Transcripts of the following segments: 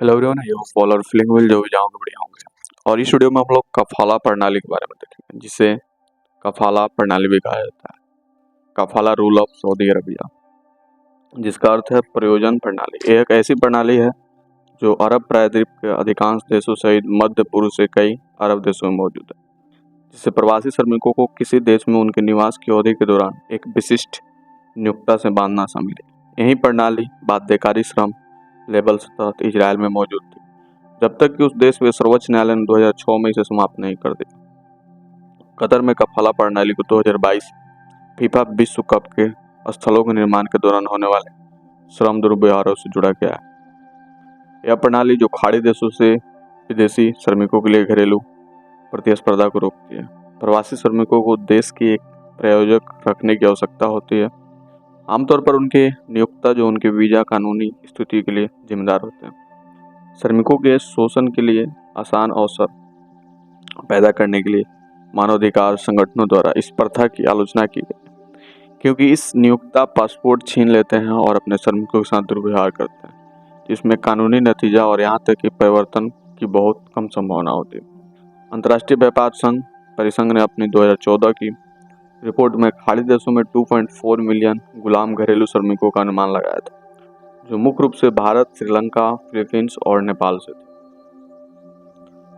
Hello everyone, ये follower feeling will जो भी जाओगे बढ़िया होंगे। और इस वीडियो में हम लोग कफाला प्रणाली के बारे में देखेंगे, जिसे कफाला प्रणाली भी कहा जाता है। कफाला रूल ऑफ सऊदी अरबिया, जिसका अर्थ है प्रयोजन प्रणाली। ये एक ऐसी प्रणाली है जो अरब प्रायद्वीप के अधिकांश देशों सहित मध्य पूर्व से कई अरब देशों में मौजूद है, जिससे प्रवासी श्रमिकों को किसी देश में उनके निवास की अवधि के दौरान एक विशिष्ट नियोक्ता से बांधना शामिल है। यही प्रणाली बाध्यकारी श्रम लेबल के तहत इजराइल में मौजूद थी, जब तक कि उस देश के सर्वोच्च न्यायालय ने 2006 में इसे समाप्त नहीं कर दिया। कतर में कफाला प्रणाली को 2022 फीफा विश्व कप के स्थलों के निर्माण के दौरान होने वाले श्रम दुर्व्यवहारों से जुड़ा गया है। यह प्रणाली जो खाड़ी देशों से विदेशी श्रमिकों के लिए घरेलू प्रतिस्पर्धा को रोकती है। प्रवासी श्रमिकों को देश की एक प्रायोजक रखने की आवश्यकता होती है, आमतौर पर उनके नियोक्ता जो उनके वीजा कानूनी स्थिति के लिए जिम्मेदार होते हैं। श्रमिकों के शोषण के लिए आसान अवसर पैदा करने के लिए मानवाधिकार संगठनों द्वारा इस प्रथा की आलोचना की गई, क्योंकि इस नियोक्ता पासपोर्ट छीन लेते हैं और अपने श्रमिकों के साथ दुर्व्यवहार करते हैं, जिसमें कानूनी नतीजा और यहाँ तक कि परिवर्तन की बहुत कम संभावना होती है। अंतर्राष्ट्रीय व्यापार संघ परिसंघ ने अपनी 2014 की रिपोर्ट में खाड़ी देशों में 2.4 मिलियन गुलाम घरेलू श्रमिकों का अनुमान लगाया था, जो मुख्य रूप से भारत, श्रीलंका, फिलीपींस और नेपाल से थे।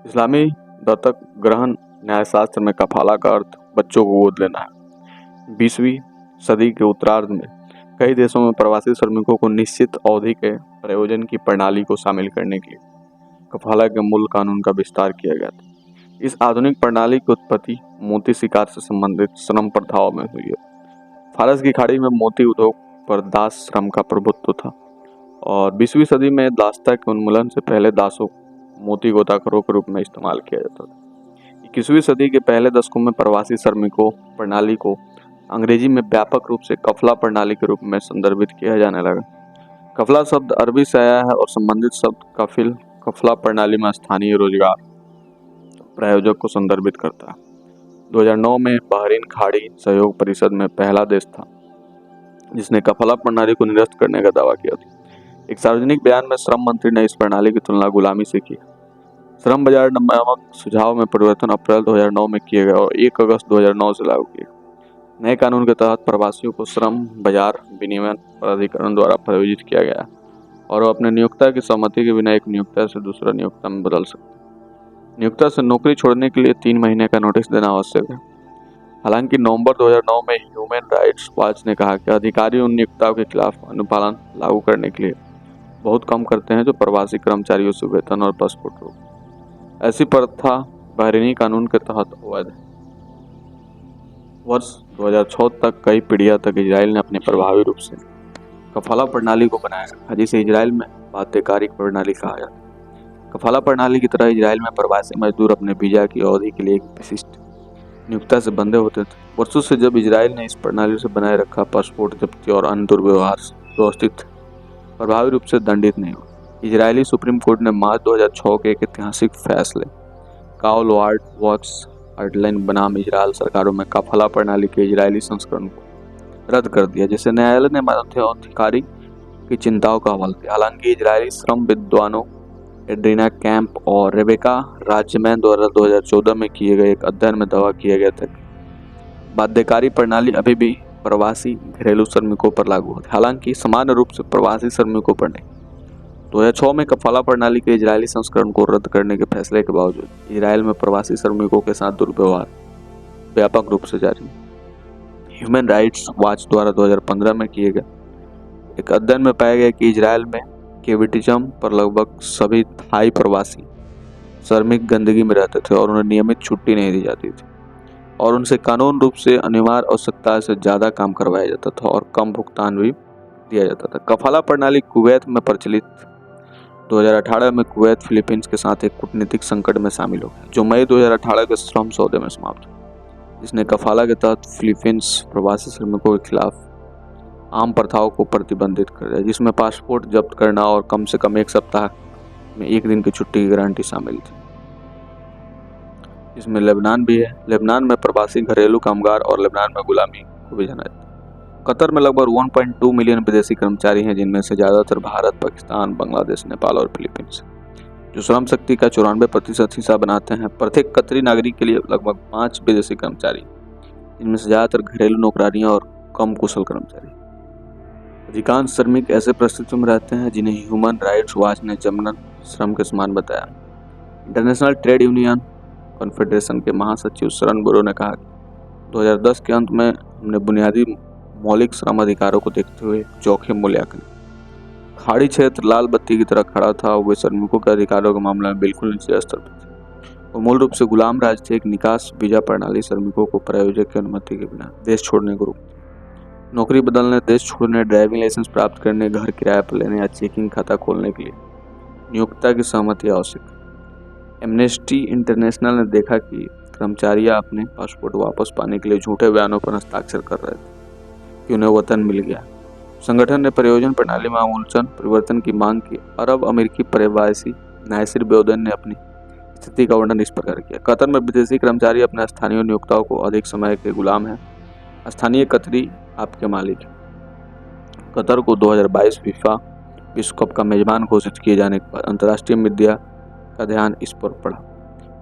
इस्लामी दत्तक ग्रहण न्यायशास्त्र में कफाला का अर्थ बच्चों को गोद लेना है। 20वीं सदी के उत्तरार्ध में कई देशों में प्रवासी श्रमिकों को निश्चित अवधि के प्रयोजन की प्रणाली को शामिल करने के लिए कफाला के मूल कानून का विस्तार किया गया था। इस आधुनिक प्रणाली की उत्पत्ति मोती शिकार से संबंधित श्रम प्रथाओं में हुई है। फारस की खाड़ी में मोती उद्योग पर दास श्रम का प्रभुत्व था और 20वीं सदी में दासता के उन्मूलन से पहले दासों को मोती गोताखोरों के रूप में इस्तेमाल किया जाता था। 21वीं सदी के पहले दशकों में प्रवासी श्रमिकों प्रणाली को अंग्रेजी में व्यापक रूप से कफला प्रणाली के रूप में संदर्भित किया जाने लगा। कफला शब्द अरबी से आया है और संबंधित शब्द कफिल कफला प्रणाली में स्थानीय रोजगार प्रायोजक को संदर्भित करता है। 2009 में बहरीन खाड़ी सहयोग परिषद में पहला देश था जिसने कफला प्रणाली को निरस्त करने का दावा किया था। एक सार्वजनिक बयान में श्रम मंत्री ने इस प्रणाली की तुलना गुलामी से की। श्रम बाजार नामक सुझाव में परिवर्तन अप्रैल 2009 में किए गए और 1 अगस्त 2009 से लागू किए। नए कानून के तहत प्रवासियों को श्रम बाजार विनियमन प्राधिकरण द्वारा प्रायोजित किया गया और वो अपने नियोक्ता की सहमति के बिना एक नियोक्ता से दूसरा नियोक्ता में बदल सकते। नियोक्ता से नौकरी छोड़ने के लिए 3 महीने का नोटिस देना आवश्यक है। हालांकि नवंबर 2009 में ह्यूमन राइट्स वॉच ने कहा कि अधिकारी उन नियोक्ताओं के खिलाफ अनुपालन लागू करने के लिए बहुत कम करते हैं जो प्रवासी कर्मचारियों से वेतन और पासपोर्ट रोक। ऐसी प्रथा बहरीनी कानून के तहत अवैध है। वर्ष 2006 तक कई पीढ़ियों तक इजराइल ने अपने प्रभावी रूप से कफाला प्रणाली को बनाया रखा, जिसे इजराइल में बाध्यकारी प्रणाली कहा जाता है। कफाला प्रणाली की तरह इजराइल में प्रवासी मजदूर अपने वीजा की अवधि के लिए एक विशिष्ट नियोक्ता से बंधे होते थे। वर्षों से जब इजराइल ने इस प्रणाली से बनाए रखा, पासपोर्ट जब्ती और अन्य दुर्व्यवहार व्यवस्थित प्रभावी रूप से दंडित नहीं हुआ। इजरायली सुप्रीम कोर्ट ने मार्च 2006 के एक ऐतिहासिक फैसले काउल वार्ड वॉक्स आउटलाइन बनाम इजराइल सरकारों में कफाला प्रणाली के इजरायली संस्करण को रद्द कर दिया, जिसे न्यायालय ने मानवाधिकारी की चिंताओं का हवाला दिया। हालांकि इजरायली श्रम विद्वानों एड्रीना कैंप और रेबेका राज्यमैन द्वारा 2014 में किए गए एक अध्ययन में दावा किया गया था कि बाध्यकारी प्रणाली अभी भी प्रवासी घरेलू श्रमिकों पर लागू होती है, हालांकि सामान्य रूप से प्रवासी श्रमिकों पर नहीं। 2006 में कफाला प्रणाली के इजरायली संस्करण को रद्द करने के फैसले के बावजूद इजराइल में प्रवासी श्रमिकों के साथ दुर्व्यवहार व्यापक रूप से जारी है। ह्यूमन राइट्स वॉच द्वारा 2015 में किए गए एक अध्ययन में पाया गया कि इजराइल में केविटिज्म पर लगभग सभी थाई प्रवासी श्रमिक गंदगी में रहते थे और उन्हें नियमित छुट्टी नहीं दी जाती थी और उनसे कानून रूप से अनिवार्य आवश्यकता से ज़्यादा काम करवाया जाता था और कम भुगतान भी दिया जाता था। कफाला प्रणाली कुवैत में प्रचलित 2018 में कुवैत फिलीपींस के साथ एक कूटनीतिक संकट में शामिल हो गया, जो मई 2018 के श्रम सौदे में समाप्त हुआ, जिसने कफाला के तहत फिलीपींस प्रवासी श्रमिकों के खिलाफ आम प्रथाओं को प्रतिबंधित कर दिया, जिसमें पासपोर्ट जब्त करना और कम से कम 1 सप्ताह में 1 दिन की छुट्टी की गारंटी शामिल थी। इसमें लेबनान भी है। लेबनान में प्रवासी घरेलू कामगार और लेबनान में गुलामी को भी जाना जाता है। कतर में लगभग 1.2 मिलियन विदेशी कर्मचारी हैं, जिनमें से ज़्यादातर भारत, पाकिस्तान, बांग्लादेश, नेपाल और फिलीपींस। जो श्रम शक्ति का 94% हिस्सा बनाते हैं। प्रत्येक कतरी नागरिक के लिए लगभग 5 विदेशी कर्मचारी, इनमें से ज्यादातर घरेलू नौकरानियां और कम कुशल कर्मचारी। अधिकांश श्रमिक ऐसे परिस्थितियों में रहते हैं जिन्हें ह्यूमन राइट्स वॉच ने जबरन श्रम के समान बताया। इंटरनेशनल ट्रेड यूनियन कॉन्फेडरेशन के महासचिव शरण बोरो ने कहा कि 2010 के अंत में हमने बुनियादी मौलिक श्रम अधिकारों को देखते हुए जोखिम मूल्यांकन। खाड़ी क्षेत्र लाल बत्ती की तरह खड़ा था। वे श्रमिकों के अधिकारों के मामले में बिल्कुल निचले स्तर पर थे। वो मूल रूप से गुलाम राज थे। एक निकास वीजा प्रणाली श्रमिकों को प्रायोजक की अनुमति के बिना देश छोड़ने को रोकती। नौकरी बदलने, देश छोड़ने, ड्राइविंग लाइसेंस प्राप्त करने, घर किराए पर लेने या चेकिंग खाता खोलने के लिए नियोक्ता की सहमति आवश्यक। एमनेस्टी इंटरनेशनल ने देखा कि कर्मचारियां अपने पासपोर्ट वापस पाने के लिए झूठे बयानों पर हस्ताक्षर कर रहे थे कि उन्हें वतन मिल गया। संगठन ने परियोजना प्रणाली में आमूलचूल परिवर्तन की मांग की। अरब अमेरिकी प्रवासी नासिर बेउदैन ने अपनी स्थिति का वर्णन इस प्रकार किया। कतर में विदेशी कर्मचारी अपने स्थानीय नियोक्ताओं को अधिक समय के गुलाम हैं। स्थानीय कतरी आपके मालिक हैं। कतर को 2022 फीफा विश्व कप का मेजबान घोषित किए जाने के बाद अंतर्राष्ट्रीय मीडिया का ध्यान इस पर पड़ा।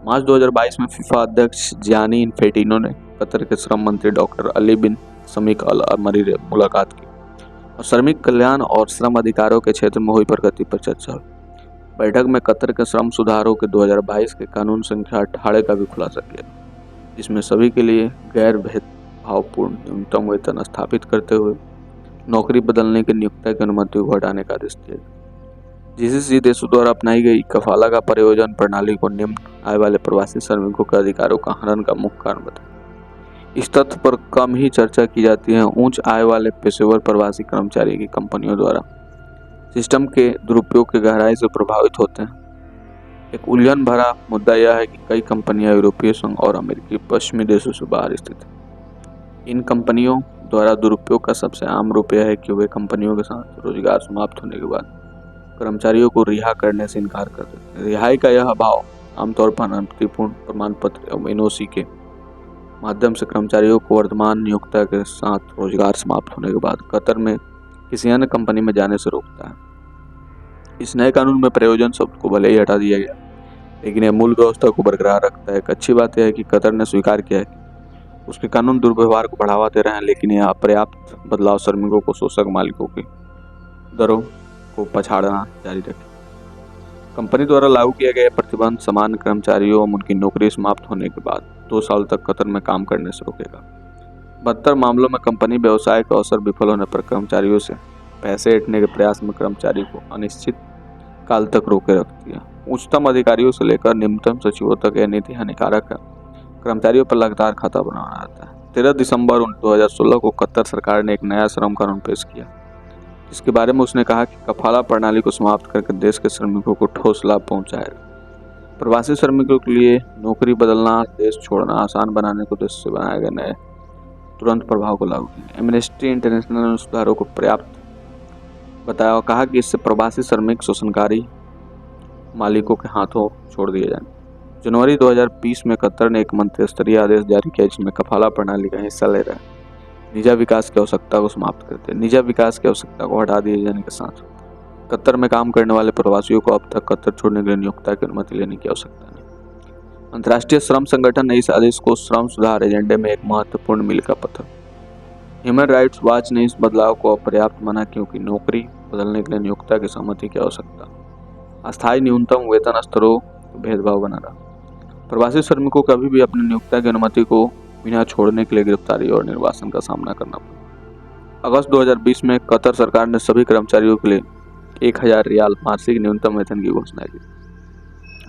मार्च 2022 में फीफा अध्यक्ष जियानी इन्फेंटिनो ने कतर के श्रम मंत्री डॉक्टर अली बिन समीक अल अमरी से मुलाकात की और श्रमिक कल्याण और श्रम अधिकारों के क्षेत्र में हुई प्रगति पर चर्चा हुई। बैठक में कतर के श्रम सुधारों के 2022 के कानून संख्या 18 का भी खुलासा किया, जिसमें सभी के लिए गैर भेदभावपूर्ण न्यूनतम वेतन स्थापित करते हुए नौकरी बदलने के नियोक्ता की अनुमति को हटाने का आदेश दिया। जीसीसी देशों द्वारा अपनाई गई कफाला का प्रयोजन प्रणाली को निम्न आय वाले प्रवासी श्रमिकों के अधिकारों का हनन का मुख्य कारण बताया। इस तथ्य पर कम ही चर्चा की जाती है। उच्च आय वाले पेशेवर प्रवासी कर्मचारी की कंपनियों द्वारा सिस्टम के दुरुपयोग के गहराई से प्रभावित होते हैं। एक उलझन भरा मुद्दा यह है कि कई कंपनियां यूरोपीय संघ और अमेरिकी पश्चिमी देशों से बाहर स्थित हैं। इन कंपनियों द्वारा दुरुपयोग का सबसे आम रूप यह है कि वे कंपनियों के साथ रोजगार समाप्त होने के बाद कर्मचारियों को रिहा करने से इनकार कर देते हैं। रिहाई का यह भाव आमतौर पर अनुमतिपूर्ण प्रमाण पत्र एवं एनओसी के माध्यम से कर्मचारियों को वर्तमान नियोक्ता के साथ रोजगार समाप्त होने के बाद कतर में किसी अन्य कंपनी में जाने से रोकता है। इस नए कानून में प्रयोजन शब्द को भले ही हटा दिया गया, लेकिन यह मूल व्यवस्था को बरकरार रखता है। एक अच्छी बात यह है कि कतर ने स्वीकार किया है कि उसके कानून दुर्व्यवहार को बढ़ावा दे रहे हैं, लेकिन यह अपर्याप्त बदलाव श्रमिकों को शोषक मालिकों की दरों को पछाड़ना जारी रखे। कंपनी द्वारा लागू किया गया प्रतिबंध सामान्य कर्मचारियों और उनकी नौकरी समाप्त होने के बाद 2 साल तक कतर में काम करने से रोकेगा। 72 मामलों में कंपनी व्यवसाय का अवसर विफल होने पर कर्मचारियों से पैसे ऐंठने के प्रयास में कर्मचारी को अनिश्चित काल तक रोके रखती है। उच्चतम अधिकारियों से लेकर निम्नतम सचिवों तक यह नीति हानिकारक है। कर्मचारियों पर लगातार खाता बनाना रहता है। 13 दिसंबर 2016 को कतर सरकार ने एक नया श्रम कानून पेश किया, इसके बारे में उसने कहा कि कफाला प्रणाली को समाप्त करके देश के श्रमिकों को ठोस लाभ पहुंचाएगा। प्रवासी श्रमिकों के लिए नौकरी बदलना, देश छोड़ना आसान बनाने को उद्देश्य से बनाए गए नए तुरंत प्रभाव को लागू किया। एमनेस्टी इंटरनेशनल ने सुधारों को पर्याप्त बताया और कहा कि इससे प्रवासी श्रमिक शोषणकारी मालिकों के हाथों छोड़ दिए जाएंगे। जनवरी 2020 में कतर ने एक मंत्री स्तरीय आदेश जारी किया, जिसमें कफाला प्रणाली का हिस्सा ले रहे निजी विकास की आवश्यकता को समाप्त करते हैं। निजी विकास की आवश्यकता को हटा दिए जाने के साथ कतर में काम करने वाले प्रवासियों को अब तक कतर छोड़ने के लिए नियोक्ता की अनुमति लेने की आवश्यकता नहीं। अंतर्राष्ट्रीय श्रम संगठन ने इस आदेश को श्रम सुधार एजेंडे में एक महत्वपूर्ण मील का पत्थर। ह्यूमन राइट्स वॉच ने इस बदलाव को अपर्याप्त माना, क्योंकि नौकरी बदलने के लिए नियोक्ता की सहमति की आवश्यकता अस्थायी न्यूनतम वेतन स्तरों भेदभाव बना रहा। प्रवासी श्रमिकों को अभी भी अपने नियोक्ता की अनुमति को बिना छोड़ने के लिए गिरफ्तारी और निर्वासन का सामना करना पड़ा। अगस्त 2020 में कतर सरकार ने सभी कर्मचारियों के लिए 1000 रियाल मासिक न्यूनतम वेतन की घोषणा की,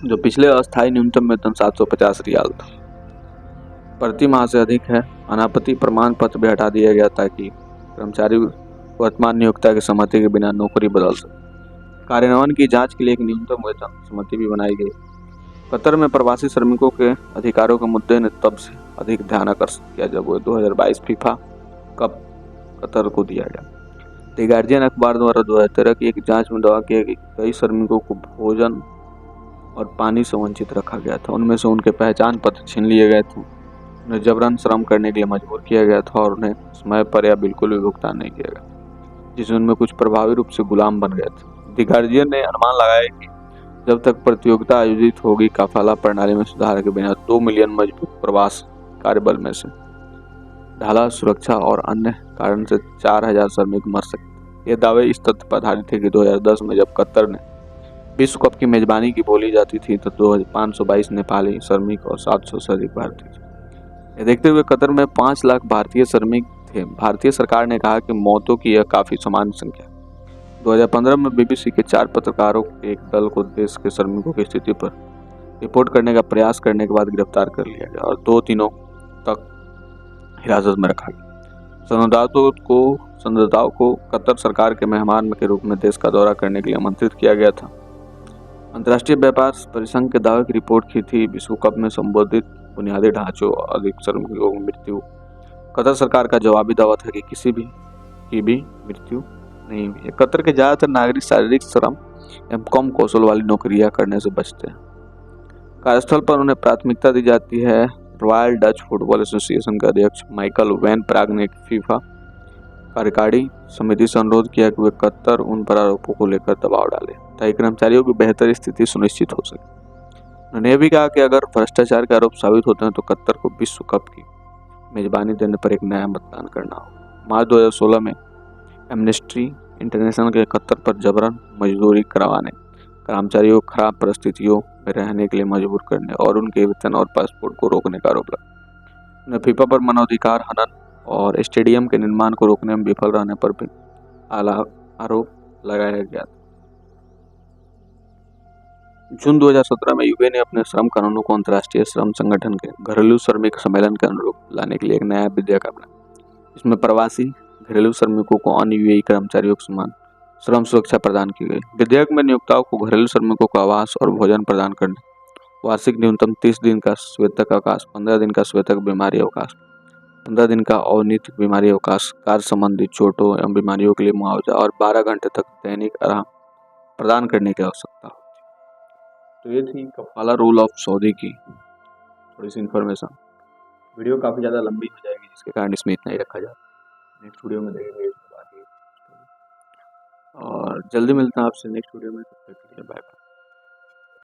जो पिछले अस्थायी न्यूनतम वेतन 750 रियाल था, प्रति माह से अधिक है। अनापत्ति प्रमाण पत्र भी हटा दिया गया ताकि कर्मचारी वर्तमान नियोक्ता की सहमति के बिना नौकरी बदल सके। कार्यान्वयन की जांच के लिए एक न्यूनतम वेतन समिति भी बनाई गई। कतर में प्रवासी श्रमिकों के अधिकारों के मुद्दे ने तब से अधिक ध्यान आकर्षित किया जब वो 2022 फीफा कप कतर को दिया गया। द गार्जियन अखबार द्वारा 2013 की एक जांच में दावा किया कि कई श्रमिकों को भोजन और पानी से वंचित रखा गया था। उनमें से उनके पहचान पत्र छीन लिए गए थे, उन्हें जबरन श्रम करने के लिए मजबूर किया गया था और उन्हें समय पर या बिल्कुल भी भुगतान नहीं किया गया, जिसमें उनमें कुछ प्रभावी रूप से गुलाम बन गए थे। द गार्जियन ने अनुमान लगाया कि जब तक प्रतियोगिता आयोजित होगी, काफाला प्रणाली में सुधार के बिना 2 मिलियन मजबूत प्रवास कार्यबल में से ढाला, सुरक्षा और अन्य कारण से 4,000 श्रमिक मर सकते। ये दावे इस तथ्य पर आधारित थे कि 2010 में जब कतर ने विश्व कप की मेजबानी की बोली जाती थी तो 522 नेपाली श्रमिक और 700 से अधिक भारतीय थे। ये देखते हुए कतर में 5 लाख भारतीय श्रमिक थे। भारतीय सरकार ने कहा कि मौतों की यह काफी सामान्य संख्या। 2015 में बीबीसी के 4 पत्रकारों के एक दल को देश के श्रमिकों की स्थिति पर रिपोर्ट करने का प्रयास करने के बाद गिरफ्तार कर लिया गया और 2 दिनों तक हिरासत में रखा गया। संवाददाताओं को कतर सरकार के मेहमान के रूप में देश का दौरा करने के लिए आमंत्रित किया गया था। अंतर्राष्ट्रीय व्यापार परिसंघ के दावे की रिपोर्ट की थी विश्व कप में संबोधित बुनियादी ढांचों और अधिक श्रमिकों की मृत्यु। कतर सरकार का जवाबी दावा था कि किसी की भी मृत्यु नहीं हुई है। कतर के ज्यादातर नागरिक शारीरिक श्रम एवं कम कौशल वाली नौकरियां करने से बचते हैं। कार्यस्थल पर उन्हें प्राथमिकता दी जाती है। रॉयल डच फुटबॉल एसोसिएशन के अध्यक्ष माइकल वैन प्राग ने फीफा कार्यकारी समिति से अनुरोध किया कि वे कतर उन पर आरोपों को लेकर दबाव डाले ताकि कर्मचारियों की बेहतर स्थिति सुनिश्चित हो सके। उन्होंने यह भी कहा कि अगर भ्रष्टाचार के आरोप साबित होते हैं तो कतर को विश्व कप की मेजबानी देने पर एक नया मतदान करना होगा। मार्च 2016 में एमनेस्टी इंटरनेशनल के कतर पर जबरन मजदूरी करवाने, कर्मचारियों को खराब परिस्थितियों में रहने के लिए मजबूर करने और उनके वेतन और पासपोर्ट को रोकने का आरोप लगा। उन्हें फीफा पर मानवाधिकार हनन और स्टेडियम के निर्माण को रोकने में विफल रहने पर भी आरोप लगाया गया। जून 2017 में यूए ने अपने श्रम कानूनों को अंतर्राष्ट्रीय श्रम संगठन के घरेलू श्रमिक सम्मेलन के अनुरूप लाने के लिए एक नया विधेयक अपनाया। इसमें प्रवासी घरेलू श्रमिकों को अन्य यूएई कर्मचारियों के समान श्रम सुरक्षा प्रदान की गई। विधेयक में नियोक्ताओं को घरेलू श्रमिकों को आवास और भोजन प्रदान करने, वार्षिक न्यूनतम 30 दिन का स्वेतक अवकाश, 15 दिन का स्वेतक बीमारी अवकाश, 15 दिन का अनियमित बीमारी अवकाश, कार्य संबंधी चोटों एवं बीमारियों के लिए मुआवजा और 12 घंटे तक दैनिक आराम प्रदान करने की आवश्यकता होती है। तो ये थी कफाला रूल ऑफ सऊदी की थोड़ी सी इन्फॉर्मेशन। वीडियो काफ़ी ज़्यादा लंबी हो जाएगी जिसके कारण इसमें इतना ही रखा जाए। नेक्स्ट वीडियो में देखेंगे इसके बाकी और जल्दी मिलता है आपसे नेक्स्ट वीडियो में। तब तक के लिए बाय बाय।